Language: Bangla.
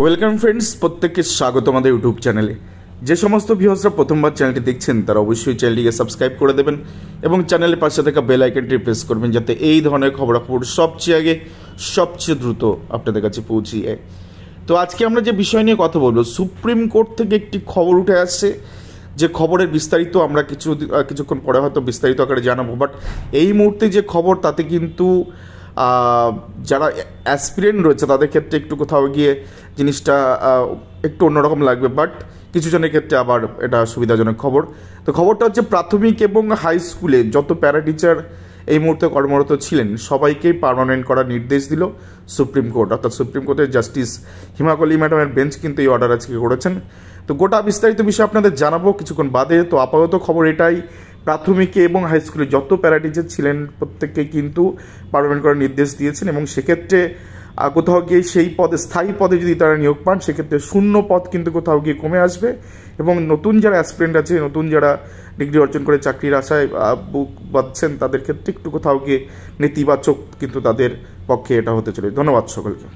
ওয়েলকাম ফ্রেন্ডস, প্রত্যেককে স্বাগত আমাদের ইউটিউব চ্যানেলে। যে সমস্ত ভিউয়ার্সরা প্রথমবার চ্যানেলটি দেখছেন তারা অবশ্যই চ্যানেলটিকে সাবস্ক্রাইব করে দেবেন এবং চ্যানেলের পাশে থাকা বেল আইকনটি প্রেস করবেন যাতে এই ধরনের খবরাখবর সবচেয়ে আগে সবচেয়ে দ্রুত আপনাদের কাছে পৌঁছে যায়। তো আজকে আমরা যে বিষয় নিয়ে কথা বলবো, সুপ্রিম কোর্ট থেকে একটি খবর উঠে আসছে, যে খবরের বিস্তারিত আমরা কিছুক্ষণ পরে হয়তো বিস্তারিত আকারে জানাবো। বাট এই মুহূর্তে যে খবর তাতে কিন্তু যারা অ্যাসপিরেন্ট রয়েছে তাদের ক্ষেত্রে একটু কোথাও গিয়ে জিনিসটা একটু অন্যরকম লাগবে, বাট কিছু জনের ক্ষেত্রে আবার এটা সুবিধাজনক খবর। তো খবরটা হচ্ছে, প্রাথমিক এবং হাই স্কুলে যত প্যারা টিচার এই মুহূর্তে কর্মরত ছিলেন সবাইকেই পার্মানেন্ট করার নির্দেশ দিল সুপ্রিম কোর্ট। অর্থাৎ সুপ্রিম কোর্টের জাস্টিস হিমাকলি ম্যাডামের বেঞ্চ কিন্তু এই অর্ডার আজকে করেছেন। তো গোটা বিস্তারিত বিষয় আপনাদের জানাবো কিছুক্ষণ বাদে। তো আপাতত খবর এটাই, প্রাথমিকে এবং হাই স্কুলে যত প্যারা টিচার ছিলেন প্রত্যেককে কিন্তু পার্মানেন্ট করার নির্দেশ দিয়েছেন এবং সেক্ষেত্রে কোথাও গিয়ে সেই পদে, স্থায়ী পদে যদি তারা নিয়োগ পান সেক্ষেত্রে শূন্য পদ কিন্তু কোথাও গিয়ে কমে আসবে এবং নতুন যারা অ্যাসপিরেন্ট আছে, নতুন যারা ডিগ্রি অর্জন করে চাকরির আশায় বুক বাঁধছেন তাদের ক্ষেত্রে একটু কোথাও গিয়ে নেতিবাচক কিন্তু তাদের পক্ষে এটা হতে চলে। ধন্যবাদ সকলকে।